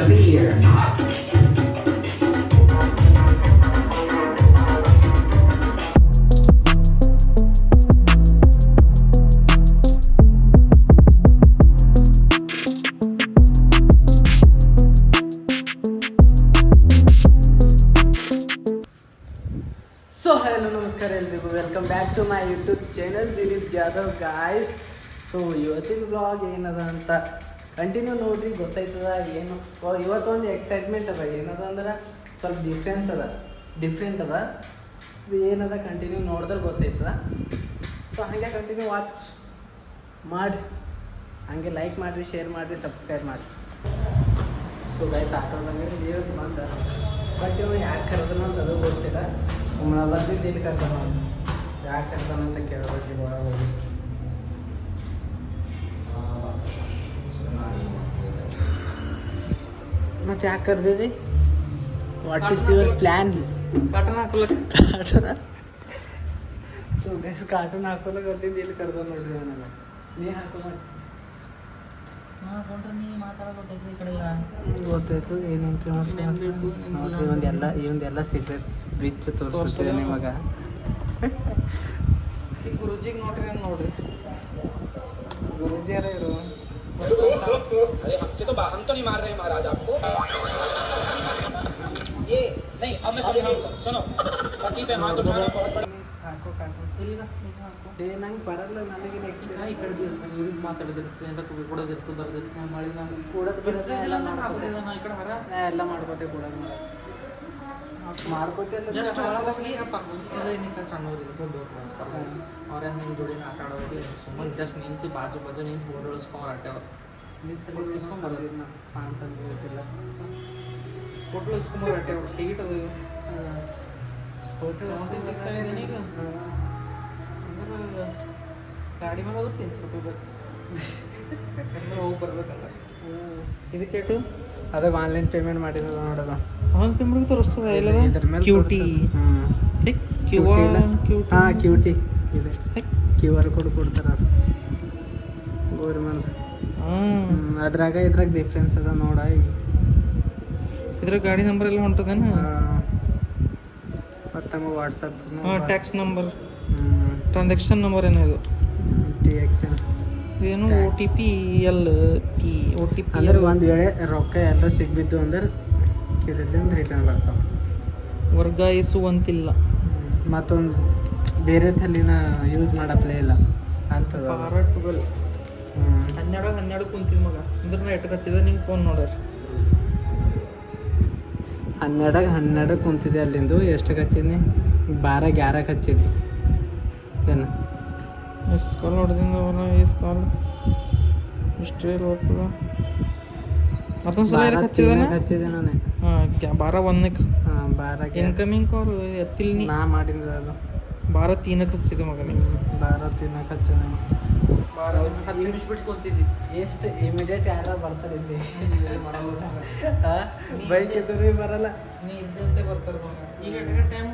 of the year. So hello ನಮಸ್ಕಾರ ಎಲ್ರಿಗೂ welcome back to my YouTube channel Dilip Jadhav guys. So ಇವತ್ತಿನ blog ಏನದ ಅಂತ ಕಂಟಿನ್ಯೂ ನೋಡ್ರಿ, ಗೊತ್ತಾಯ್ತದ ಏನು. ಇವತ್ತೊಂದು ಎಕ್ಸೈಟ್ಮೆಂಟ್ ಅದ, ಏನದ ಅಂದ್ರೆ ಸ್ವಲ್ಪ ಡಿಫ್ರೆಂಟ್ ಅದ. ಇದು ಏನದ ಕಂಟಿನ್ಯೂ ನೋಡಿದ್ರೆ ಗೊತ್ತಾಯ್ತದ. ಸೊ ಹಾಗೆ ಕಂಟಿನ್ಯೂ ವಾಚ್ ಮಾಡಿ, ಹಾಗೆ ಲೈಕ್ ಮಾಡಿರಿ, ಶೇರ್ ಮಾಡಿರಿ, ಸಬ್ಸ್ಕ್ರೈಬ್ ಮಾಡಿ. ಸೊ ಗೈಸ್ ಆಟೋದಂಗೆ ನೀರು ಬಂದ, ಬಟ್ ಇವ ಯಾಕೆ ಕರೆದನ ಅಂತ ಅದು ಗೊತ್ತಿಲ್ಲ. ಬಂದಿದ್ದು ಇಲ್ಲಿ ಕರ್ತಾನ, ಯಾಕೆ ಕರ್ತಾನಂತ ಕೇಳಬೇಕು ಒಳಗೆ ಹೋಗಿ. ಮತ್ತೆ ಯಾಕೆ ಕರೆದಿದೆ? What is your plan? Cartoon ಹಾಕೋಲ್ಲ. ಸೊ ಗೈಸ್ ಕಾರ್ಟೂನ್ ಹಾಕೋಲ್ಲ ಗೊತ್ತಿದ್ದು ಇಲ್ಲಿ ಕರ್ದ ನೋಡ್ರಿ ನನಗೆ. ನೀ ಹಾಕೋ ಮಾಡಿ ಗೊತ್ತಾಯ್ತು ಏನಂತ ನೋಡ್ರಿ. ಇವಂದೆಲ್ಲ ಸೀಕ್ರೆಟ್ ರಿಚ್ ತೋರಿಸ್ಬಿಟ್ಟಿದೆ ನಿಮಗೆ. ಗುರುಜಿಗೆ ನೋಡ್ರಿ ಗುರುಜಿ ಯಾರ ಇರು. अरे हमसे तो हम तो नहीं मार रहे हैं महाराज आपको। ये नहीं, अब मैं समझाऊंगा, सुनो। पति पे हाथ उठाना बहुत बड़ा। ಹಾಕೋ ನಂಗೆ ಬರಲ್ಲ, ನನಗೆ ನೆಕ್ಸ್ಟ್ ಈ ಕಡೆ ಇವ್ರಿಗೆ ಮಾತಾಡಿದಿರುತ್ತೆ ಅಂತ ಕೊಡೋದಿರುತ್ತೆ, ಬರ್ದಿರುತ್ತೆ. ಮಳೆ ನಾವು ಕೂಡೋದು ಬರುತ್ತೆ, ಎಲ್ಲ ಈ ಕಡೆ ಹೊರ ಎಲ್ಲ ಮಾಡ್ಕೋತೆ ಕೂಡೋದು ಮಾಡ್ಕೋತೆ. ಜಸ್ಟ್ ಹೋಗಿ ಏನಕ್ಕೆ ಸಣ್ಣವ್ರಿಗೆ ದೊಡ್ಡವ್ರು ಅವ್ರೇನು ನಿನ್ನ ಜೋಡಿ ಆಟ ಆಡೋದು ಸುಮ್ಮನೆ ಜಸ್ಟ್ ನಿಂತು ಬಾಜು ನಿಂತು ಫೋಟೋ ಇಳಿಸ್ಕೊಂಡು ಆಟ ಅವ್ರು ಫೋಟೋ ಇಳಿಸ್ಕೊಂಬರು ಆಟೆ ಅವ್ರು ಟಿಕೆಟ್ ಅದು ಫೋಟೋ 76 ಆಗಿದ್ದೀನಿ ಈಗ. ಅಂದ್ರೆ ಗಾಡಿ ಮೇಲೆ ಹೋದ್ರೆ 300 ರೂಪಾಯಿ ಬೇಕು, ಹೋಗಿ ಬರ್ಬೇಕಲ್ಲ. ಇದಕ್ಕೇಟು ಅದಾಗ ಆನ್ಲೈನ್ ಪೇಮೆಂಟ್ ಮಾಡಿದ ನೋಡೋದ. ಆನ್ಲೈನ್ ಪೇಮೆಂಟ್ ತೋರಿಸ್ತದೆ ಇಲ್ಲದ ಕ್ಯೂಟಿ ಕ್ಯೂಟಿ ಇದೆ, QR ಕೋಡ್ ಕೊಡ್ತಾರ ಗೌರ್ಮೆಂಟ್. ಅದ್ರಾಗ ಡಿಫ್ರೆನ್ಸ್ ಅದ ನೋಡ. ಇದ್ರ ಗಾಡಿ ನಂಬರ್ ಎಲ್ಲ ಹೊಂಟದೇನ ಮತ್ತು WhatsApp tax number, transaction number ಏನೋ ಇದು TXN ಇದೇನು OTP ಅಂದ್ರೆ ಒಂದು ವೇಳೆ ರೊಕ್ಕ ಎಲ್ಲ ಸಿಗ್ಬಿದ್ದು ಅಂದ್ರೆ ಇದರಿಂದ ರಿಟರ್ನ್ ಬರ್ತಾವೆ, ವರ್ಗಾಯಿಸುವಂತಿಲ್ಲ. ಮತ್ತೊಂದು ಬೇರೆ ತಲ್ಲಿನ ಯೂಸ್ ಮಾಡಪ್ಲೇ ಇಲ್ಲ ಅಂತದ. 12 ಕುಂತಿದ್ ಮಗ ಅಂದ್ರೆ ಎಟ್ಟು ಹಚ್ಚಿದ ನಿಂಗೆ ಫೋನ್ ನೋಡ್ರಿ. 12 ಕುಂತಿದೆ ಅಲ್ಲಿಂದು. ಎಷ್ಟಕ್ಕೆ ಹಚ್ಚಿದ್ನಿ? 12-11 ಹಚ್ಚಿದ್ವಿ. ಏನು ಎಷ್ಟು ಕಾಲ್ ಹೊಡೆದಿಂದ ಎಷ್ಟು ಕಾಲ್ ಇಷ್ಟೇ ಹೋಗ್ತದ. ಮತ್ತೊಂದ್ಸಲ ಹಚ್ಚಿದೆ ನಾನು. ಹಾಂ 12-1 12 ಇನ್ಕಮಿಂಗ್ ಕಾಲ್ ಎತ್ತಿಲ್ಲ ನೀ. ನಾ ಮಾಡಿದ್ದು ಅದು 12-3 ಹಚ್ಚಿದೆ ಮಗ ನಿಮ್ಗೆ. 12-3 ಹಚ್ಚಿದೆ. 10 ನಿಮಿಷ ಬಿಟ್ಟು ಕುಂತಿದ್ದಿ. ಎಷ್ಟು ಇಮಿಡಿಯೇಟ್ ಯಾರ ಬರ್ತಾರೆ ಇಲ್ಲಿ ಬೈಕ್ ಇದ್ರೂ ಬರಲ್ಲ, ನೀ ಇದ್ದಂತೆ ಬರ್ತಾರೆ ಮಗ. ಈಗ ಟೈಮ್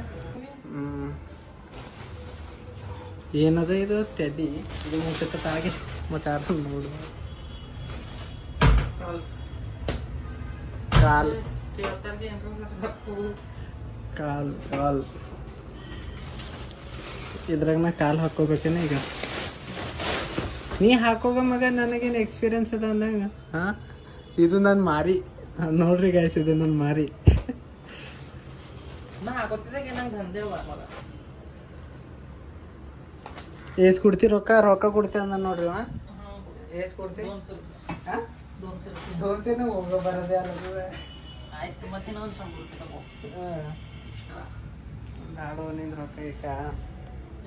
ಏನದ ಇದು ಟೆಡ್ಡಿ. ಇದು ಮುಟ್ಟತ್ತ ತಾಗೆ ಮತ್ತೆ ನೋಡು. ಕಾಲ್ ಇದ್ರಾಗ ನಾ ಕಾಲು ಹಾಕೋಬೇಕೇನ ಈಗ? ನೀ ಹಾಕೋಗ ಮಗ, ನನಗೇನು ಎಕ್ಸ್ಪೀರಿಯನ್ಸ್ ಅದ ಅಂದಂಗ. ಹಾಂ, ಇದು ನನ್ನ ಮಾರಿ ನೋಡ್ರಿ ಗಾಯ್ಸ್, ಇದು ನನ್ನ ಮಾರಿ. ಏಸ್ ಕೊಡ್ತಿ ರೊಕ್ಕ ಕೊಡ್ತಿ ಅಂದ ನೋಡ್ರಿ. ಏಸ್ ಕೊಡ್ತಿ? ದೋಸೆನೂ ಹೋಗೋ ಬರೋದೇ ಅಲ್ಲ. ಆಯ್ತು, ಮತ್ತೆ ನಾವು ಆಡೋ ನಿಂದ ರೊಕ್ಕ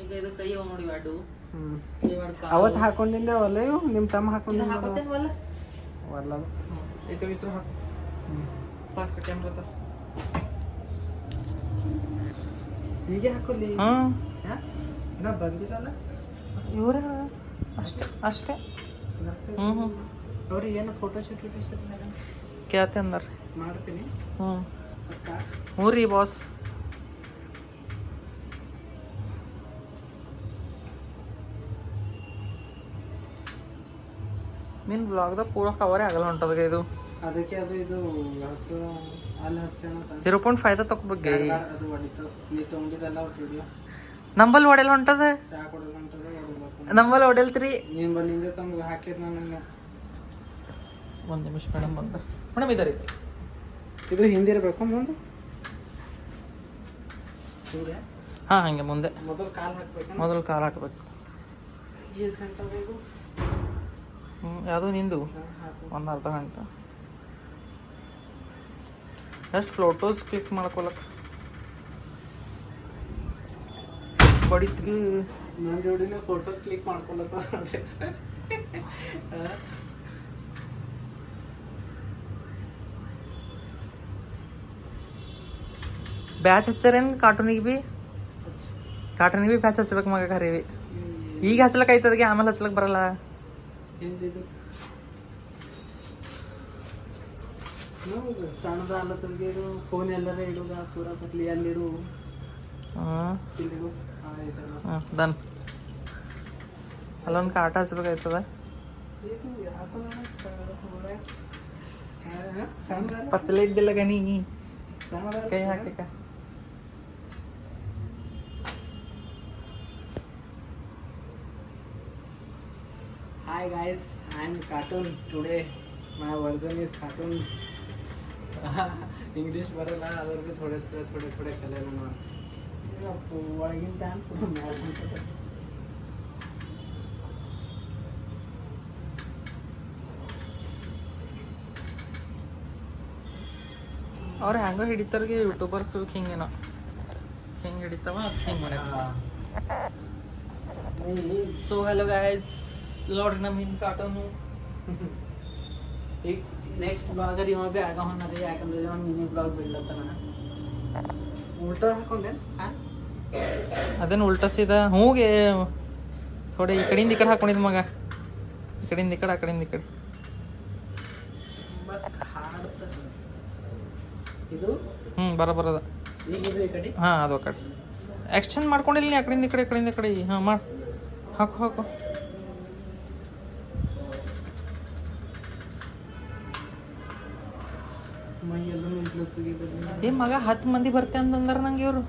ಈಗ ಇದು ಕೈ ನೋಡಿ ಬ್ಯಾಡು. ಅವತ್ತು ಹಾಕೊಂಡಿಂದ ಒಲ್ಲ ಇವು ನಿಮ್ಮ ತಮ್ಮ ಹಾಕೊಂಡಿದ್ದ ಒಲ್ಲ. ಹೀಗೆ ಹಾಕೊಳ್ಳಿ. ನಾ ಬಂದಿರಲ್ಲ ಇವ್ರ ಅಷ್ಟೇ. ಅವ್ರಿಗೆ ಏನು ಫೋಟೋ ಶೂಟ್ ಕೇಳ್ತೆ ಅಂದಾರ, ಮಾಡ್ತೀನಿ. ಹ್ಞೂ ರೀ ಬಾಸ್. ನಿನ್ನ ಬ್ಲಾಗ್ದಾಗ ಪೂರ ಕವರೇ ಆಗಲ್ಲ ಹೊಂಟದಾಗ ಇದು. ಅದಕ್ಕೆ ಅದು ಇದು ಹಚ್ಚು ಅಲ್ಲಿ ಹಚ್ತೇನೋ 0.5 ತಗೋಬೇಕೆ ಅದು ಹೊಡಿತು ನೀ ತೊಗೊಂಡಿದ್ದಲ್ಲ ಅವ್ರ ವಿಡಿಯೋ ನಂಬಲ್ ಹೊಡೆಯಲ್ಲ ಹೊಂಟದ ಯಾಕೆ ಹೊಡೆದು ಹೊಂಟದ ನಂಬಲ್ ಹೊಡೆಯಲ್ತ್ರಿ ನೀನು ಬಲ್ಲಿಂದ ತಂದು ಹಾಕಿರ್ ನನಗೆ ಒಂದು ನಿಮಿಷ ಮೇಡಮ್ ಬಂದ ಮೇಡಮ್ ಇದಾರೆ ಇದು ಹಿಂದಿರ್ಬೇಕು ಮುಂದೆ ಹಿಂಗೆ ಹಾಂ ಹಂಗೆ ಮುಂದೆ ಮೊದಲು ಕಾಲು ಹಾಕ್ಬೇಕು ಮೊದಲು ಕಾಲು ಹಾಕ್ಬೇಕು ಎಷ್ಟು ಗಂಟೆ ಇದು ಯಾವುದು ನಿಂದು ಒಂದು ಅರ್ಧ ಗಂಟೆ ಎಷ್ಟು ಫೋಟೋಸ್ ಕ್ಲಿಕ್ ಮಾಡ್ಕೊಳಕ್ ಬಡಿತ್ಗೆ ನನ್ನ ಜೋಡಿನ ಫೋಟೋಸ್ ಕ್ಲಿಕ್ ಮಾಡ್ಕೊಳತ್ತ ಬ್ಯಾಚ್ ಹಚ್ಚಾರೇನು ಕಾರ್ಟೂನಿಗೆ ಭೀ ಬ್ಯಾಚ್ ಹಚ್ಬೇಕು ಮಗ ಖರೀ ಭೀ ಈಗ ಹಚ್ಲಕ್ ಆಯ್ತದಕ್ಕೆ ಆಮೇಲೆ ಹಚ್ಲಕ್ ಬರಲ್ಲ ಹಿಂದಿದು ಸಣ್ಣದ ಅಲ್ಲತ್ತಲ್ಗೆ ಇದು ಫೋನ್ ಎಲ್ಲರ ಇಡುಗ ಪೂರ ಪತ್ಲಿ ಅಲ್ಲಿಡು ಇಲ್ಲಿಡು ಡನ್ ಅಲ್ಲೊಂದು ಕಾಟ ಹಚ್ಬೇಕಾಯ್ತದ ಇದು ಸಣ್ಣದ ಪತ್ತಲೆ ಇದ್ದಿಲ್ಲ ಗನಿ ಸಣ್ಣದ ಕೈ ಹಾಕಿಕ Hi guys, I am cartoon today. My version is cartoon. English ಬರಲ್ಲ ಅದ್ರ ಬಿ ಥೋಡೆ ಕಲೆ ನಾನು ಒಳಗಿನ ಪ್ಯಾಂಟ್ ಪೂರ ಮ್ಯಾಲ ಹೊಂಟದ ಅವ್ರು ಹೆಂಗೋ ಹಿಡಿತಾರಿಗೆ ಯೂಟ್ಯೂಬರ್ಸು ಹಿಂಗೇನೋ ಹಿಂಗೆ ಹಿಡಿತಾವ ಹಿಂಗೆ ಮಾಡ್ಯಾರ ಸೊ ಹಲೋ ಗಾಯ್ಸ್ ನೋಡ್ರಿ ನಮ್ಮ ಹಿಂದೆ ಕಾರ್ಟೂನು ಈಗ ನೆಕ್ಸ್ಟ್ ಬ್ಲಾಗರ್ ಇವ ಬಿ ಆಗ ಹೊನ್ನದೆ ಯಾಕಂದ್ರೆ ಇವ ಮಿನಿ ಬ್ಲಾಗ್ ಬಿಡ್ಲತ್ತಾನ ಉಲ್ಟಾ ಹಾಕೊಂಡೆ ಅದೇನು ಉಲ್ಟಾ ಸೀದಾ ಹೂಗೆ ಥೋಡೆ ಈ ಕಡೆಯಿಂದ ಈ ಕಡೆ ಹಾಕೊಂಡಿದ್ ಮಗ ಈ ಕಡೆಯಿಂದ ಈ ಕಡೆ ಆ ಕಡೆಯಿಂದ ಈ ಕಡೆ ಇದು ಬರೋದ ಈಗ ಇದು ಈ ಕಡೆ ಹಾಂ ಅದು ಆ ಕಡೆ ಎಕ್ಸ್ಚೇಂಜ್ ಮಾಡ್ಕೊಂಡಿಲ್ಲ ನೀ ಆ ಕಡೆಯಿಂದ ಈ ಕಡೆ ಹಾಂ ಮಾಡಿ ಹಾಕು ಮೈಯೆಲ್ಲ ನಿಂತ್ಲತ್ತಿಗೆ ಏ ಮಗ 10 ಮಂದಿ ಬರ್ತೆ ಅಂತಂದಾರ ನಂಗೆ ಇವರು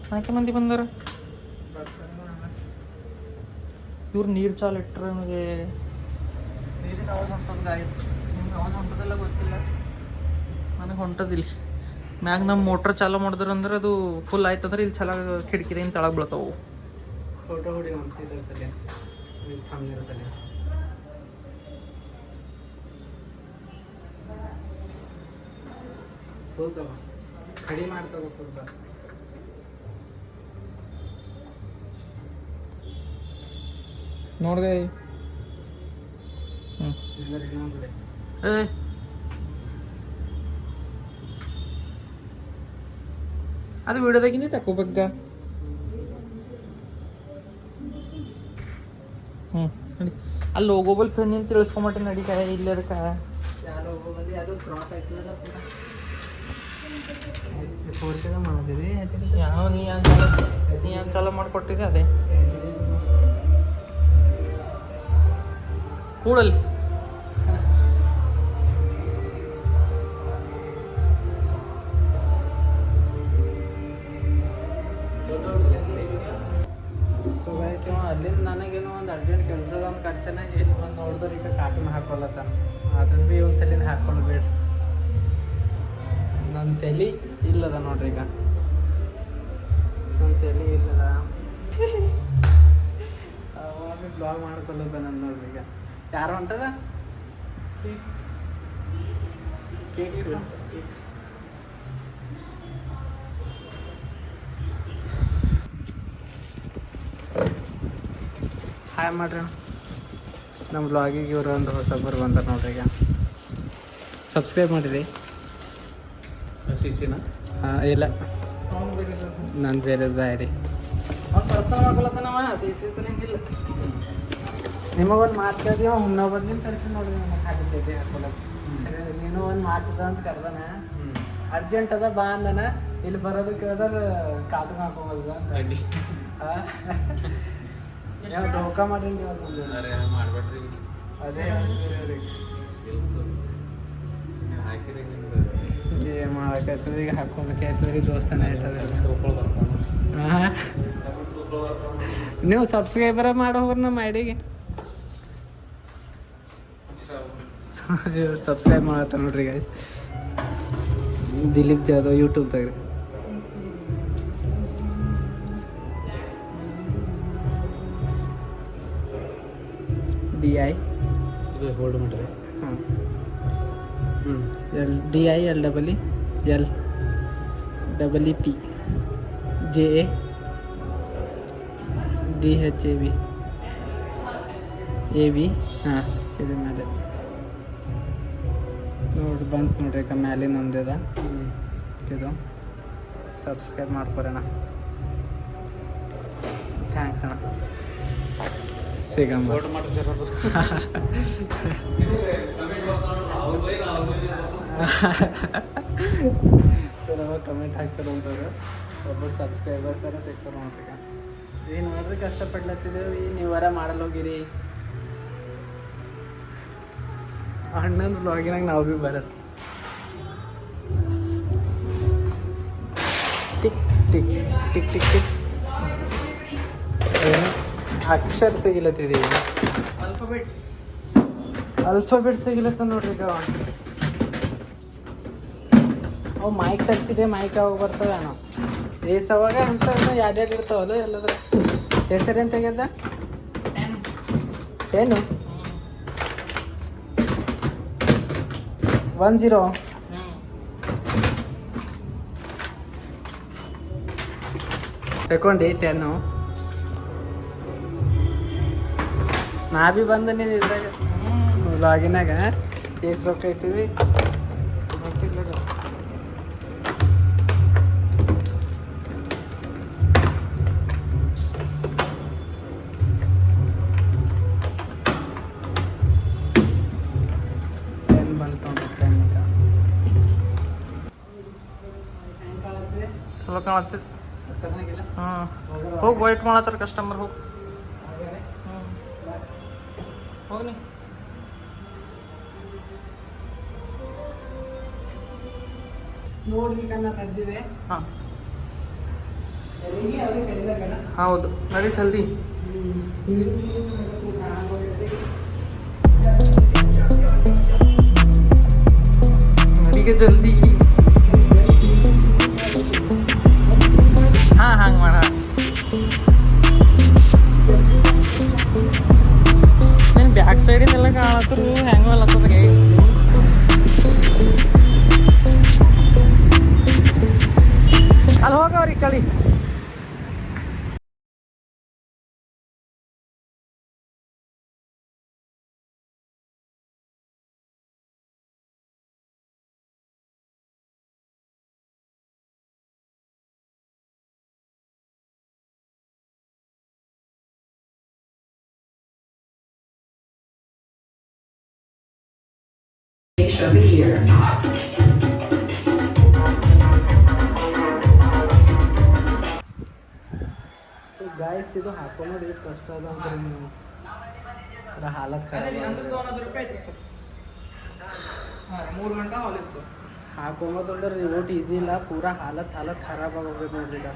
4 ಮಂದಿ ಬಂದಾರ ಇವ್ರು ನೀರು ಚಾಲು ಇಟ್ಟರೆ ನನಗೆ ನೀರಿನ ಆವಾಜ್ ಹೊಂಟದ ಗಾಯ್ಸ್ ನಿಮ್ಗೆ ಆವಾಜ್ ಹೊಂಟದೆಲ್ಲ ಗೊತ್ತಿಲ್ಲ ನನಗೆ ಹೊಂಟದಿಲ್ಲ ಮ್ಯಾಗ ನಮ್ಮ ಮೋಟ್ರ್ ಚಾಲು ಮಾಡಿದ್ರು ಅಂದ್ರೆ ಅದು ಫುಲ್ ಆಯ್ತಂದ್ರೆ ಇಲ್ಲಿ ಛಲ ಕಿಟಕಿದಿಂದ ತಳಗೆ ಬೀಳ್ತಾವು ಫೋಟೋ ಹೊಡಿ ಹೊಂಟಿದ್ರ ಸಲ ಥಂಬ್ನೇಲ್ ಸಲ ಹೋಗ್ತಾವ ಕಡಿಮೆ ಮಾಡ್ತಾವ ಸ್ವಲ್ಪ ನೋಡ್ಗೈ ಏ ಅದು ವಿಡಿಯೋದಾಗಿಂದ ತಕೋಬೇಕ ನಡಿ ಅಲ್ಲಿ ಲೋಗೋಬಲ್ ಪೆನ್ ನಿಂತ ತಿಳಿಸ್ಕೊಂಬಟ್ಟಿ ನಡಿಕ ಇಲ್ಲಿ ಅದಕ್ಕೆ ಯಾರೋ ಹೋಗೋದು ಅದು ಕ್ರಾಪ್ ಆಯ್ತದ ಫೋರ್ಕೆದ ಮಾಡಿದ್ವಿ ಯಾವ ನೀ ಏನು ಚಾಲು ಮಾಡಿಕೊಟ್ಟಿದ್ದೆ ಅದೇ ಕೂಡಲ್ಲಿ ಸೊ ಗೈಸ್ ಇವ ಅಲ್ಲಿಂದ ನನಗೇನೋ ಒಂದು ಅರ್ಜೆಂಟ್ ಕೆಲಸ ಅದ ಅಂತ ಕರ್ಸನ ಇಲ್ಲಿ ಬಂದು ನೋಡಿದ್ರೆ ಈಗ ಕಾರ್ಟೂನ್ ಹಾಕೊಳತ್ತಾನ ಅದನ್ನ ಭೀ ಒಂದು ಸಲಿಂದ ಹಾಕ್ಕೊಂಡು ಬಿಡ್ರಿ ನನ್ನ ತಲೆ ಇಲ್ಲದ ನೋಡ್ರಿ ಈಗ ನನ್ನ ತಲೆ ಇಲ್ಲದ ಅವಾಗ ಬ್ಲಾಗ್ ಮಾಡ್ಕೊಳದ ನನ್ನ ನೋಡ್ರಿ ಈಗ ಯಾರು ಹೊಂಟದ ಕೇಕ್ ಹಾಯ್ ಮಾಡ್ರಿ ನಮ್ಮ ಬ್ಲಾಗಿಗೆ ಇವರು ಒಂದು ಹೊಸಬರು ಬಂದಾರ ನೋಡ್ರಿ ಈಗ ಸಬ್ಸ್ಕ್ರೈಬ್ ಮಾಡಿರಿ ಸಿಸಿನ ಹಾಂ ಇಲ್ಲ ನಾನು ಬೇರೆದ ಐಡಿ ಪರ್ಸ್ನಲ್ ಮಾಡ್ಕೊಳತ್ತನವ ಸಿಸಿಲ್ಲ ನಿಮಗೊಂದು ಮಾತು ಕೇಳಿದೀವ ನಾವು ಬಂದಿನ ಕಳಿಸಿ ನೋಡ್ರಿ ನಮಗೆ ಹಾಕಿದ್ದೇವೆ ಹಾಕೊಳಕ್ಕೆ ನೀನು ಒಂದು ಮಾತದ ಅಂತ ಕರ್ದಾನ ಅರ್ಜೆಂಟ್ ಅದ ಬಾ ಅಂದನ ಇಲ್ಲಿ ಬರೋದು ಕೇಳಿದ್ರೆ ಕಾರ್ಟೂನ್ ಹಾಕೋಬೋದು ಅಂತ ಯಾವ ಧೋಕಾ ಮಾಡ್ರಿ ಮಾಡ್ಬೇಡ್ರಿ ಅದೇ ಏನು ಮಾಡಕತ್ತದ ಈಗ ಹಾಕೊಳಕ್ಕೆ ಆಯ್ತದ್ರಿ ದೋಸ್ತನ ಇಟ್ಟದ ನೀವು ಸಬ್ಸ್ಕ್ರೈಬರ ಮಾಡೋ ಹೋಗ್ರಿ ನಮ್ಮ ಐಡಿಗೆ ಸಬ್ಸ್ಕ್ರೈಬ್ ಮಾಡತ್ತ ನೋಡ್ರಿ ಗೈಸ್ ದಿಲೀಪ್ ಜಾಧವ್ ಯೂಟ್ಯೂಬ್ದಾಗ ರೀ DI ಹೋಲ್ಡ್ ಮಾಡ್ರಿ ಹಾಂ DI LEE LEEP JA DHAV AV ಹಾಂ ಇದು ಮೇಲೆ ನೋಡಿ ಬಂತು ನೋಡ್ರಿ ಅಕ್ಕ ಮ್ಯಾಲಿನ ನಮ್ದಿದ ಇದು ಸಬ್ಸ್ಕ್ರೈಬ್ ಮಾಡ್ಕೊರಣ್ಣ ಥ್ಯಾಂಕ್ಸ್ ಅಣ್ಣ ಸಿಗಮ್ಮ ಹೋಲ್ಡ್ ಮಾಡ್ರಿ ಜರ ಸರ್ ಅವಾಗ ಕಮೆಂಟ್ ಹಾಕ್ತಾರೆ ಅಂತವ್ರು ಒಬ್ಬರು ಸಬ್ಸ್ಕ್ರೈಬರ್ಸ್ ಎಲ್ಲ ಸಿಗ್ತಾರೆ ನೋಡ್ರಿ ಈಗ ನೋಡ್ರಿ ಕಷ್ಟಪಡ್ಲತ್ತಿದ್ದೇವೆ ನೀವರ ಮಾಡಲ್ ಹೋಗಿರಿ ಅಣ್ಣನ ಬ್ಲಾಗಿನಾಗ ನಾವು ಭೀ ಬರೋಣ tick tick tick tick tick ಏನು ಅಕ್ಷರ ತೆಗಿಲತ್ತಿದೆ ಅಲ್ಫಾಬೆಟ್ಸ್ ತೆಗಿಲತ್ತ ನೋಡ್ರಿ ಈಗ ಅವು ಮೈಕ್ ತರಿಸಿದೆ ಮೈಕ್ ಯಾವಾಗ ಬರ್ತವೇನೋ ಏಸವಾಗ ಅಂತ ಎರಡೆರಡು ಇರ್ತಾವಲ್ಲ ಎಲ್ಲದ್ರ ಹೆಸರು ಏನು ತೆಗೆದ 10 10 ತಗೊಂಡು 10 ನಾ ಭೀ ಬಂದನಿ ಇದ್ರಾಗ ಲಾಗಿನಾಗ ಎಷ್ಟು ರೊಕ್ಕ ಇಟ್ಟಿವಿ ಚಲೋ ಕಾಣತ್ತೈತಿ ಹಾಂ ಹೋಗಿ ವೈಟ್ ಮಾಡತ್ತಾರ ಕಸ್ಟಮರ್ ಹೋಗಿ ಹೋಗ್ನಿ ನೋಡ್ಲಿಕ್ಕೆ ನಡೆದಿದೆ ಹಾಂ ಹೌದು ನಡಿ ಜಲ್ದಿ ನಡಿಗೆ ಜಲ್ದಿ ಹಾಂ ಹಂಗೆ ಮಾಡ ನೀನು ಬ್ಯಾಕ್ ಸೈಡಿಂದೆಲ್ಲ ಕಾಣತ್ತರು ಹೆಂಗೆ ಅಲ್ಲತ್ತದ ಅಲ್ಲಿ ಹೋಗವ್ರಿ ಕಳಿ of the year. So guys ಇದು ಹಾಕೊಂಡೋದು ಎಷ್ಟು ಕಷ್ಟ ಅದ ಅಂದ್ರೆ ನೀವು ಅದ್ರ ಹಾಲತ್ ಖರಾಬ್ ಹಾಕೊಂಬೋದಂದ್ರೆ ಒಟ್ಟು ಈಸಿ ಇಲ್ಲ ಪೂರಾ ಹಾಲತ್ ಖರಾಬ್ ಆಗೋಗ್ಯದ ನೋಡ್ರಿ ಈಗ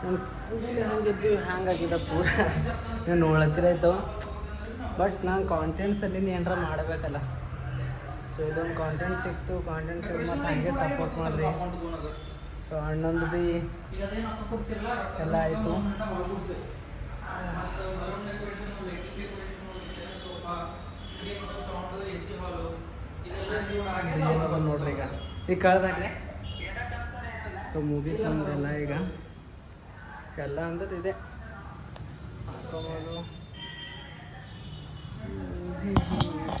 ನಾನು ಕೂದಲು ಹಂಗಿದ್ದೀವಿ ಹ್ಯಾಂಗಾಗಿದೆ ಪೂರಾ ನಾನು ನೋಡತ್ತಿರಾಯ್ತು ಬಟ್ ನಾನು ಕಾಂಟೆಂಟ್ಸಲ್ಲಿ ಏನಾರ ಮಾಡಬೇಕಲ್ಲ ಸೊ ಇದೊಂದು ಕಾಂಟೆಂಟ್ ಸಿಕ್ತು ಕಾಂಟೆಂಟ್ ಸಿಕ್ತು ಮತ್ತು ಹಾಗೆ ಸಪೋರ್ಟ್ ಮಾಡಿರಿ ಸೊ ಅಣ್ಣಂದು ಭೀ ಎಲ್ಲ ಆಯಿತು ಏನದ ನೋಡ್ರಿ ಈಗ ಕಳ್ದಾಗ್ರೆ ಸೊ ಮುಗೀತು ನಮ್ದೆಲ್ಲ ಈಗ ಎಲ್ಲ ಅಂದ್ರೆ ಇದೆ ಹಾಕೋಬೋದು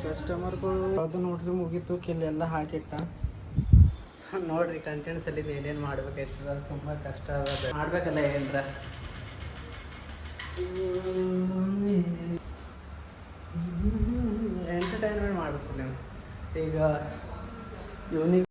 ಕಸ್ಟಮರ್ಗಳು ಅದು ನೋಡ್ರಿ ಮುಗೀತು ಕಿಲ್ಲೆಲ್ಲ ಹಾಕಿಟ್ಟ ನೋಡ್ರಿ ಕಂಟೆಂಟ್ಸಲ್ಲಿ ಏನೇನು ಮಾಡ್ಬೇಕಾಯ್ತದ ತುಂಬ ಕಷ್ಟ ಅದ ಮಾಡ್ಬೇಕಲ್ಲ ಏನ್ರ ಎಂಟರ್ಟೈನ್ಮೆಂಟ್ ಮಾಡಿಸ್ರಿ ನೀವು ಈಗ ಇವನಿಗೆ